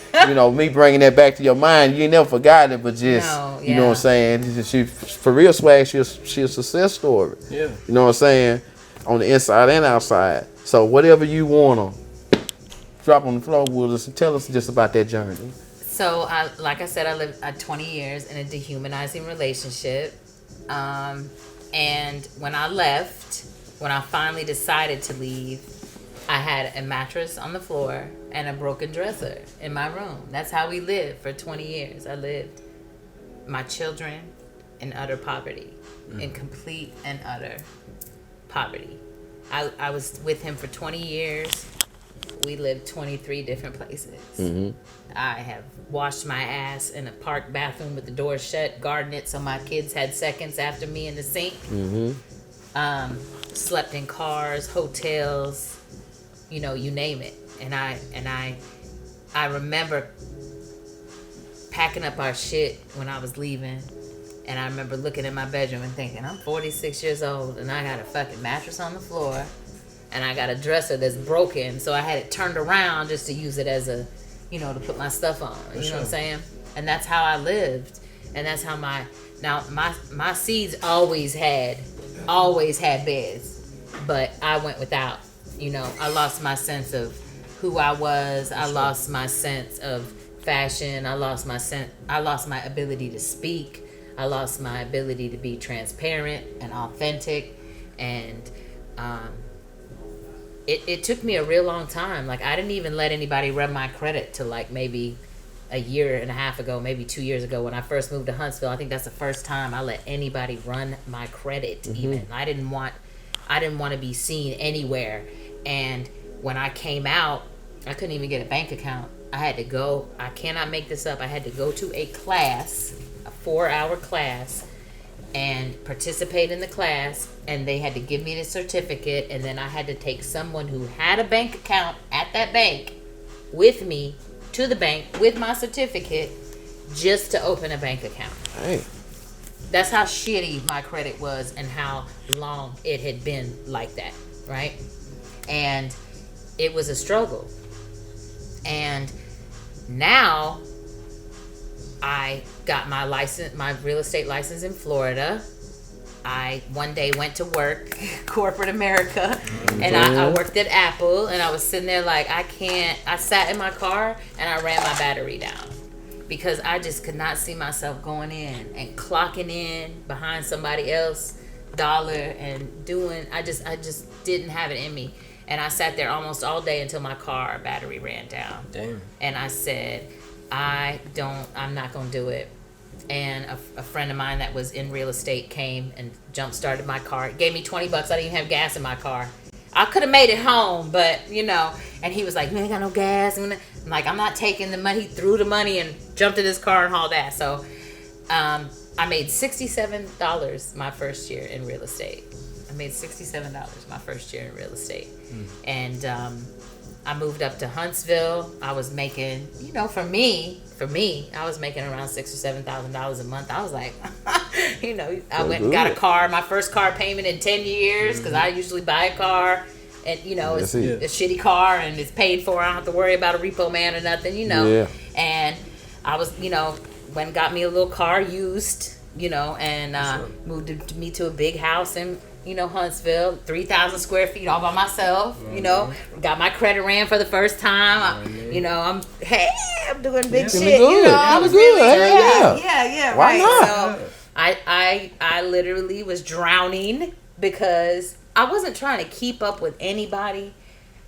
me bringing that back to your mind, you ain't never forgot it, but just, No, you know what I'm saying? She, for real swag, she a success story. Yeah. You know what I'm saying? On the inside and outside. So whatever you want to drop on the floor with us and tell us just about that journey. So, like I said, I lived 20 years in a dehumanizing relationship. And when I finally decided to leave, I had a mattress on the floor and a broken dresser in my room. That's how we lived for 20 years. I lived my children in utter poverty, in complete and utter poverty. I was with him for 20 years. We lived 23 different places. Mm-hmm. I have washed my ass in a park bathroom with the door shut, gardened it so my kids had seconds after me in the sink. Mm-hmm. Slept in cars, hotels, you name it. And I remember packing up our shit when I was leaving. And I remember looking in my bedroom and thinking, I'm 46 years old and I got a fucking mattress on the floor and I got a dresser that's broken. So I had it turned around just to use it as a, to put my stuff on. You know what I'm saying? And that's how I lived. And that's how my seeds always had beds. But I went without. I lost my sense of who I was. I lost my sense of fashion. I lost my ability to speak. I lost my ability to be transparent and authentic. And it took me a real long time. Like, I didn't even let anybody run my credit till like maybe a year and a half ago, maybe 2 years ago when I first moved to Huntsville. I think that's the first time I let anybody run my credit. Even I didn't want to be seen anywhere. And when I came out, I couldn't even get a bank account. I had to go, I cannot make this up, I had to go to a class, a 4-hour class, and participate in the class, and they had to give me the certificate, and then I had to take someone who had a bank account at that bank with me to the bank with my certificate just to open a bank account. Hey. That's how shitty my credit was and how long it had been like that, right? And it was a struggle. And now I got my real estate license in Florida. I one day went to work, corporate America, and I worked at Apple, and I was sitting there like, I sat in my car and I ran my battery down because I just could not see myself going in and clocking in behind somebody else dollar and doing, I just didn't have it in me. And I sat there almost all day until my car battery ran down. Damn. And I said, I'm not going to do it. And a friend of mine that was in real estate came and jump-started my car. Gave me $20. I didn't even have gas in my car. I could have made it home, but, and he was like, man, I got no gas. I'm like, I'm not taking the money. He threw the money and jumped in his car and hauled ass. So I made $67 my first year in real estate. I made $67 my first year in real estate. And I moved up to Huntsville. I was making, for me, I was making around $6,000 or $7,000 a month. I was like, I went and got a car, my first car payment in 10 years, because I usually buy a car, and it's a shitty car, and it's paid for. I don't have to worry about a repo man or nothing, Yeah. And I was, went and got me a little car used, and moved me to a big house in, Huntsville, 3,000 square feet all by myself, got my credit ran for the first time. I'm doing big shit, I was good. Yeah, Why right. not? So I literally was drowning because I wasn't trying to keep up with anybody.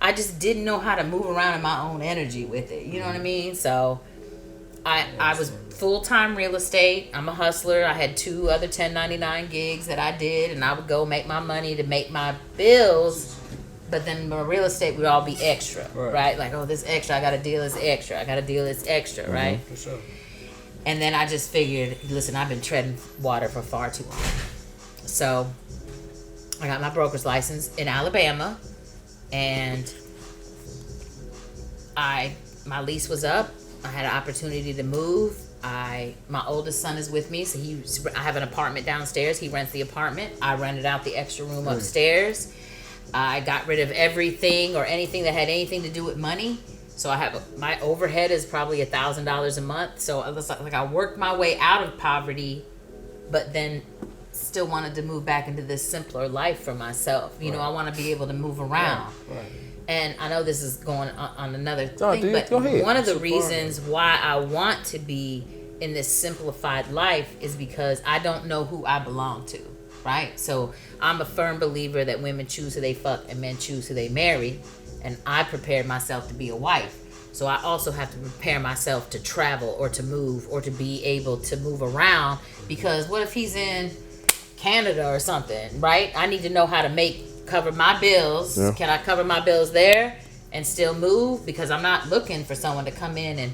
I just didn't know how to move around in my own energy with it. You know what I mean? So I was full-time real estate. I'm a hustler. I had 2 other 1099 gigs that I did, and I would go make my money to make my bills. But then my real estate would all be extra, right? Like, oh, this extra, I got to deal this extra. I got to deal this extra, right? For sure. And then I just figured, listen, I've been treading water for far too long. So I got my broker's license in Alabama, and my lease was up. I had an opportunity to move. My oldest son is with me, so I have an apartment downstairs. He rents the apartment. I rented out the extra room upstairs. I got rid of everything or anything that had anything to do with money. So my overhead is probably $1,000 a month. So it was like I worked my way out of poverty, but then still wanted to move back into this simpler life for myself. I want to be able to move around. Right. And I know this is going on another thing, but one of the reasons why I want to be in this simplified life is because I don't know who I belong to, right? So I'm a firm believer that women choose who they fuck and men choose who they marry, and I prepared myself to be a wife. So I also have to prepare myself to travel or to move or to be able to move around, because what if he's in Canada or something, right? I need to know how to cover my bills. Yeah. Can I cover my bills there and still move? Because I'm not looking for someone to come in and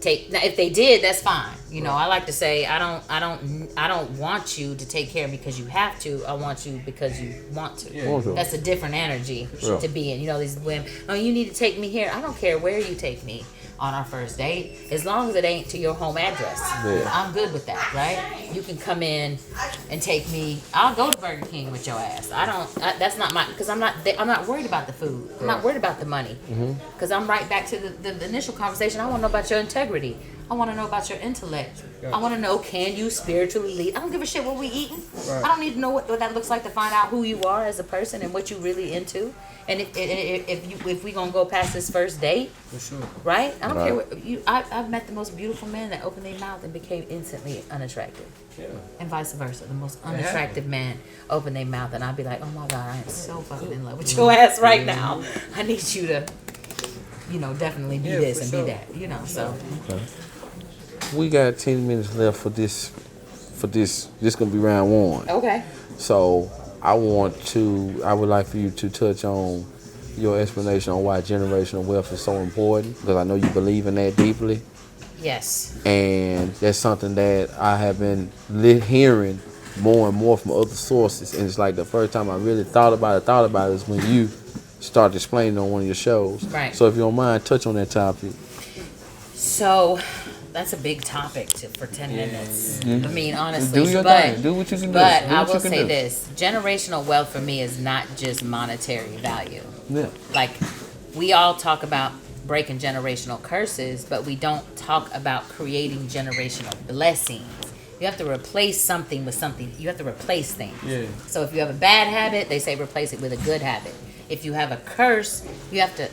take. Now, if they did, that's fine. I like to say I don't want you to take care of me because you have to. I want you because you want to. Yeah. That's a different energy to be in. These women. Oh, you need to take me here. I don't care where you take me on our first date, as long as it ain't to your home address. Yeah. I'm good with that, right? You can come in and take me. I'll go to Burger King with your ass. That's not because I'm not worried about the food. I'm not worried about the money, because I'm right back to the initial conversation. I want to know about your integrity. I want to know about your intellect. I want to know, can you spiritually lead? I don't give a shit what we eating. Right. I don't need to know what that looks like to find out who you are as a person and what you really into. And if we gonna go past this first date, for sure, right? I don't care what I've met the most beautiful men that opened their mouth and became instantly unattractive. Yeah. And vice versa. The most unattractive man opened their mouth and I'd be like, oh my God, I am so fucking in love with your ass right now. I need you to, definitely be this and be that. So. Okay. We got 10 minutes left for this. This gonna be round 1. Okay. So I would like for you to touch on your explanation on why generational wealth is so important, because I know you believe in that deeply. Yes. And that's something that I have been hearing more and more from other sources. And it's like the first time I really thought about it is when you started explaining on one of your shows. Right. So if you don't mind, touch on that topic. So that's a big topic for 10 minutes. Mm-hmm. I mean, honestly. Do your thing. Do what you can do. But I will say this. Generational wealth for me is not just monetary value. Yeah. Like, we all talk about breaking generational curses, but we don't talk about creating generational blessings. You have to replace something with something. You have to replace things. Yeah. So if you have a bad habit, they say replace it with a good habit. If you have a curse, you have to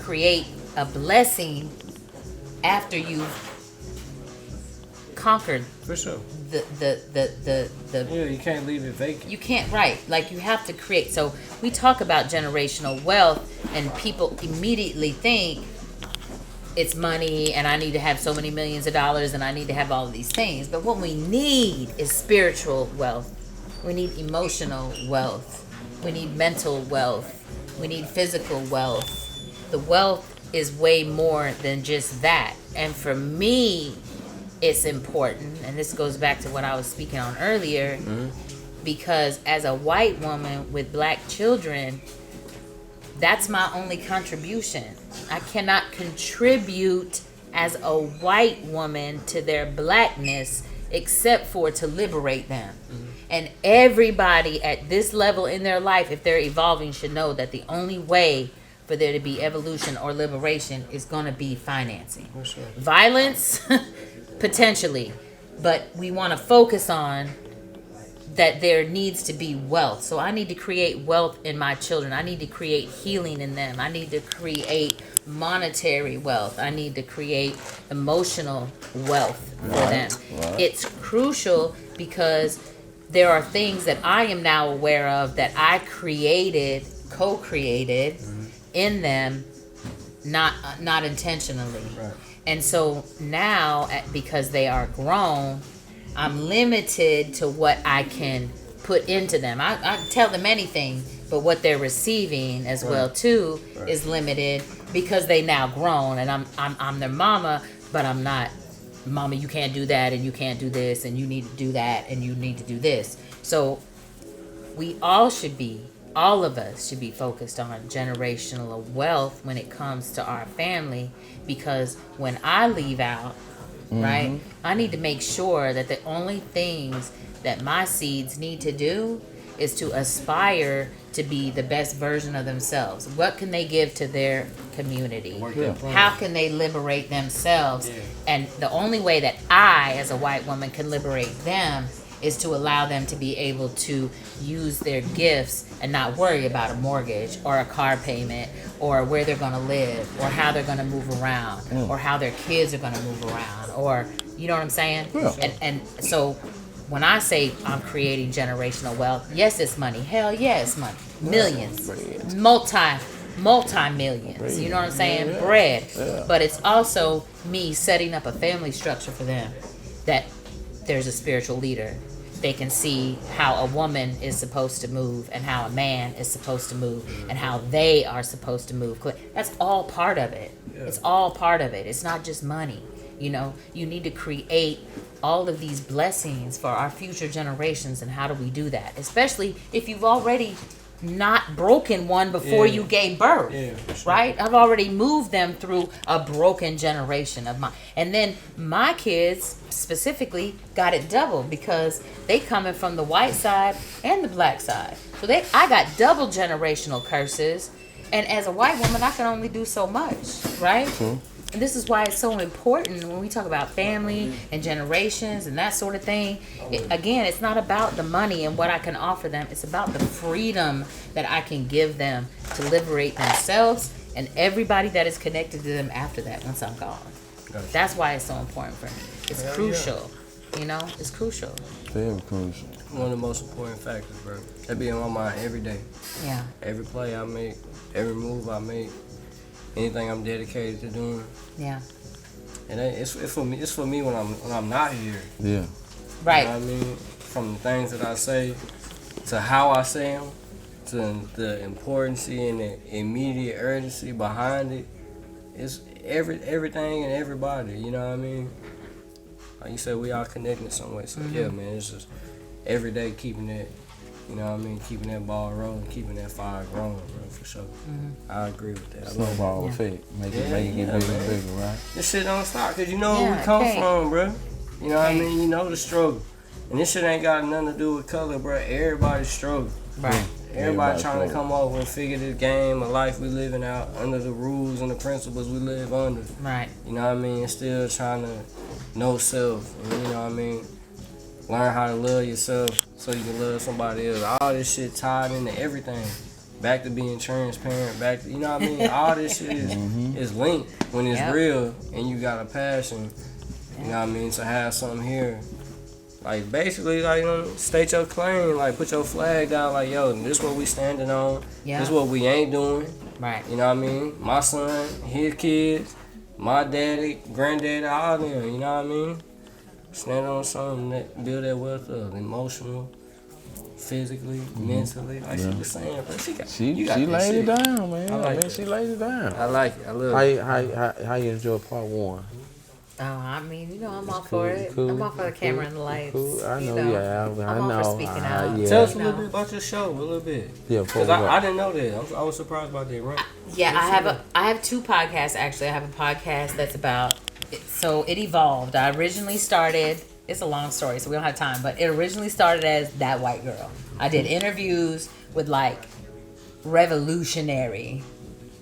create a blessing after you've conquered. For sure. You can't leave it vacant. You can't, right. Like, you have to create. So we talk about generational wealth and people immediately think it's money and I need to have so many millions of dollars and I need to have all of these things. But what we need is spiritual wealth. We need emotional wealth. We need mental wealth. We need physical wealth. The wealth is way more than just that. And for me, it's important, and this goes back to what I was speaking on earlier, because as a white woman with black children, that's my only contribution. I cannot contribute as a white woman to their blackness except for to liberate them. And everybody at this level in their life, if they're evolving, should know that the only way for there to be evolution or liberation is going to be financing. For sure. Violence, potentially, but we want to focus on that there needs to be wealth. So I need to create wealth in my children. I need to create healing in them. I need to create monetary wealth. I need to create emotional wealth for them. Right. It's crucial because there are things that I am now aware of that I created, co-created in them, not intentionally. Right. And so now, because they are grown, I'm limited to what I can put into them. I tell them anything, but what they're receiving as well too is limited because they now grown, and I'm their mama, but I'm not. Mama, you can't do that, and you can't do this, and you need to do that, and you need to do this. So we all of us should be focused on generational wealth when it comes to our family, because when I leave out, right, I need to make sure that the only things that my seeds need to do is to aspire to be the best version of themselves. What can they give to their community? How can they liberate themselves? And the only way that I, as a white woman, can liberate them is to allow them to be able to use their gifts and not worry about a mortgage or a car payment or where they're going to live or how they're going to move around or how their kids are going to move around, or you know what I'm saying? And so when I say I'm creating generational wealth, yes, it's money. Hell yeah, it's money. Millions. Multi-millions. You know what I'm saying? Bread. But it's also me setting up a family structure for them that there's a spiritual leader. They can see how a woman is supposed to move and how a man is supposed to move and how they are supposed to move. That's all part of it. It's all part of it. It's not just money. You know, you need to create all of these blessings for our future generations. And how do we do that? Especially if you've already not broken one before you gave birth, right? I've already moved them through a broken generation of mine. And then my kids specifically got it double because they coming from the white side and the black side. So I got double generational curses. And as a white woman, I can only do so much, right? And this is why it's so important when we talk about family and generations and that sort of thing. Again, it's not about the money and what I can offer them. It's about the freedom that I can give them to liberate themselves and everybody that is connected to them after that once I'm gone. Gotcha. That's why it's so important for me. It's crucial. You know, it's crucial. Very crucial. One of the most important factors, bro. That be in my mind every day. Yeah. Every play I make, every move I make, anything I'm dedicated to doing. Yeah. And it's for me. It's for me when I'm not here. Yeah. Right. You know what I mean? From the things that I say to how I say them, to the importance and the immediate urgency behind it. It's everything and everybody. You know what I mean? Like you said, we all connected in some way. So yeah, man, it's just every day keeping that. You know what I mean? Keeping that ball rolling, keeping that fire growing, bro, for sure. I agree with that. Snowball effect. Make it get bigger and bigger, right? This shit don't stop, because you know where we come from, bro. You know what I mean? You know the struggle. And this shit ain't got nothing to do with color, bro. Everybody's struggling. Right. Everybody trying to come over and figure this game of life we living out under the rules and the principles we live under. Right. You know what I mean? Still trying to know self. And, you know what I mean? Learn how to love yourself so you can love somebody else. All this shit tied into everything. Back to being transparent. Back to, you know what I mean? All this shit is linked when it's real and you got a passion. You know what I mean? To have something here. Like, basically, like, you know, state your claim. Like, put your flag down. Like, yo, this what we standing on. Yeah. This what we ain't doing. Right. You know what I mean? My son, his kids, my daddy, granddaddy, all them. You know what I mean? Stand on something that build that wealth up, emotional, physically, mentally. Like she was saying, but she laid it down, man. I like she laid it down. I like it. I love it. How you enjoy part one? Oh, I mean, you know, I'm all for it. I'm all for the camera and the lights. Cool. I know, you know. I I'm know. all for speaking out. Yeah. Tell us a little bit about your show, a little bit. Yeah, because I didn't know that. I was surprised about that, right? Yeah, I have two podcasts actually. I have a podcast that's about. So it evolved. I originally started. It's a long story, so we don't have time. But it originally started as That White Girl. I did interviews with like revolutionary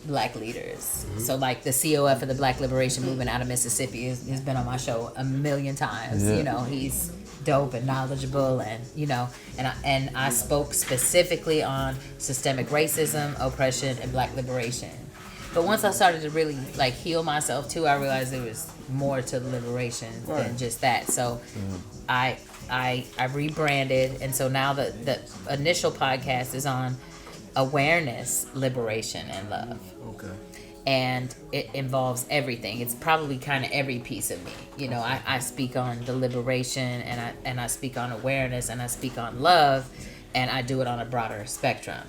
black leaders. So like the COF of the Black Liberation Movement out of Mississippi has been on my show a million times. Yeah. You know, he's dope and knowledgeable, and you know, and I spoke specifically on systemic racism, oppression, and black liberation. But once I started to really like heal myself too, I realized there was more to liberation than just that. So I rebranded, and so now the initial podcast is on awareness, liberation, and love. Okay. And it involves everything. It's probably kind of every piece of me. You know, I speak on the liberation, and I speak on awareness, and I speak on love, and I do it on a broader spectrum.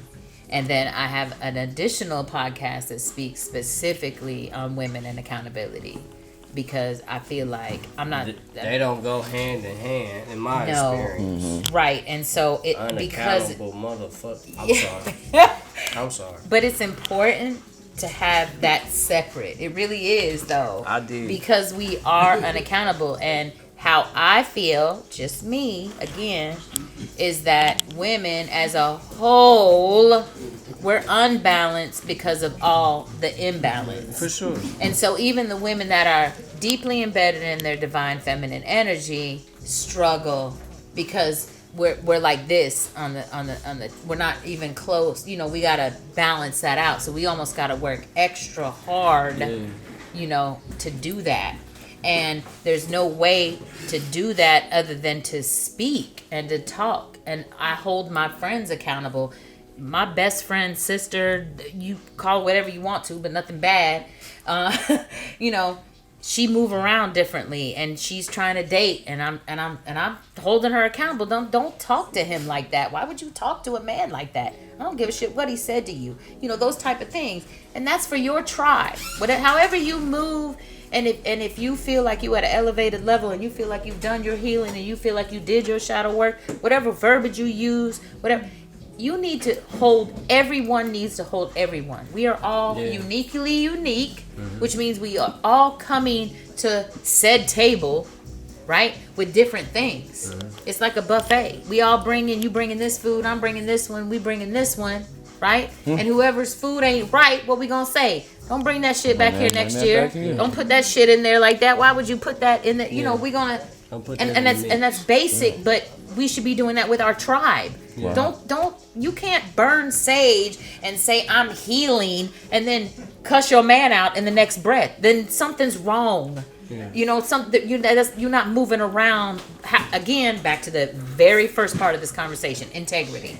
And then I have an additional podcast that speaks specifically on women and accountability, because I feel like I'm not. They don't go hand in hand in my experience. Right, and so it because Unaccountable motherfucker. I'm sorry. I'm sorry. But it's important to have that separate. It really is, though. I do. Because we are unaccountable. And how I feel, just me, again, is that women as a whole, we're unbalanced because of all the imbalance. For sure. And so even the women that are deeply embedded in their divine feminine energy struggle because we're like this on the we're not even close. You know, we gotta balance that out. So we almost gotta work extra hard, you know, to do that. And there's no way to do that other than to speak and to talk. And I hold my friends accountable. My best friend, sister, you call it whatever you want to, but nothing bad. You know, she move around differently, and she's trying to date, and I'm holding her accountable. Don't talk to him like that. Why would you talk to a man like that? I don't give a shit what he said to you. You know, those type of things. And that's for your tribe. However you move. And if you feel like you at an elevated level, and you feel like you've done your healing, and you feel like you did your shadow work, whatever verbiage you use, whatever, you need to hold, everyone needs to hold everyone. We are all uniquely unique, which means we are all coming to said table, right, with different things. It's like a buffet. We all you bringing this food, I'm bringing this one, we bringing this one, right? And whoever's food ain't right, what we gonna say? Don't bring that shit back here next year. Don't put that shit in there like that. Why would you put that in there? You know, we're gonna and that's basic, but we should be doing that with our tribe. Don't you can't burn sage and say I'm healing and then cuss your man out in the next breath. Then something's wrong. You know, you're not moving around. Again, back to the very first part of this conversation, integrity.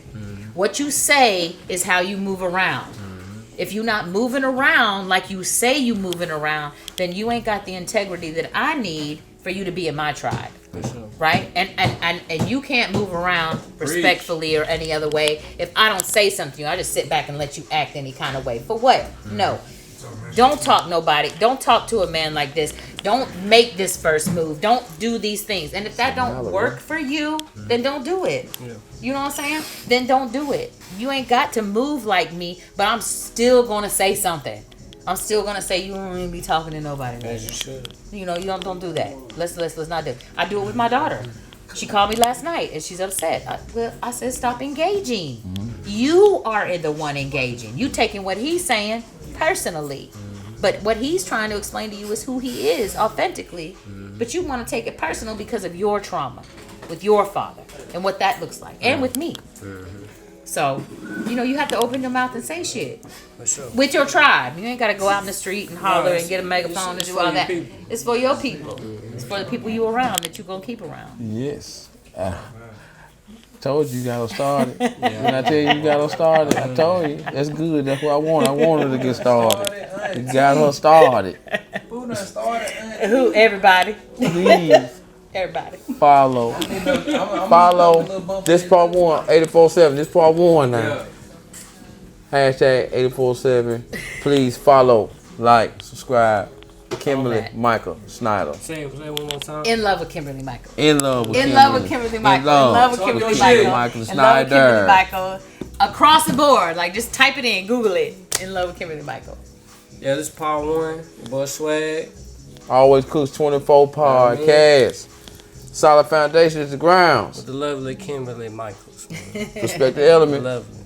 What you say is how you move around. If you're not moving around like you say you moving around, then you ain't got the integrity that I need for you to be in my tribe. Sure. Right? And you can't move around respectfully or any other way. If I don't say something to you, I just sit back and let you act any kind of way. For what? No. Don't talk nobody. Don't talk to a man like this. Don't make this first move. Don't do these things. And if that don't work for you, then don't do it. You know what I'm saying? Then don't do it. You ain't got to move like me, but I'm still gonna say something. I'm still gonna say you don't even be talking to nobody. As you should. You know, you don't do that. Let's not do it. I do it with my daughter. She called me last night and she's upset. I said stop engaging. You are the one engaging. You taking what he's saying personally. But what he's trying to explain to you is who he is authentically. But you want to take it personal because of your trauma with your father and what that looks like. And with me. So, you know, you have to open your mouth and say shit. For sure. With your tribe. You ain't got to go out in the street and holler and get a megaphone and do all that. It's for your people. It's for the people you around that you going to keep around. Yes. Told you got her started. When I tell you got her started, I told you. That's good. That's what I want. I want her to get started. You got her started. Who done started? Who? Everybody. Please. Everybody. Follow. Follow. This part 1, 84.7. This part 1 now. Hashtag 84.7. Please follow, like, subscribe. Kimberly Michael Snyder. Say it one more time. In love with Kimberly Michael. In love with In Kimberly. love with Kimberly Michael. In love with Kimberly with Michael. Michael In love with Snyder. Kimberly Michael. Across the board. Like, just type it in. Google it. In love with Kimberly Michael. Yeah, this is part 1. Your boy Swag. Always Cooks 24 podcast. Solid foundation is the grounds. With the lovely Kimberly Michaels. Respect the element. Lovely.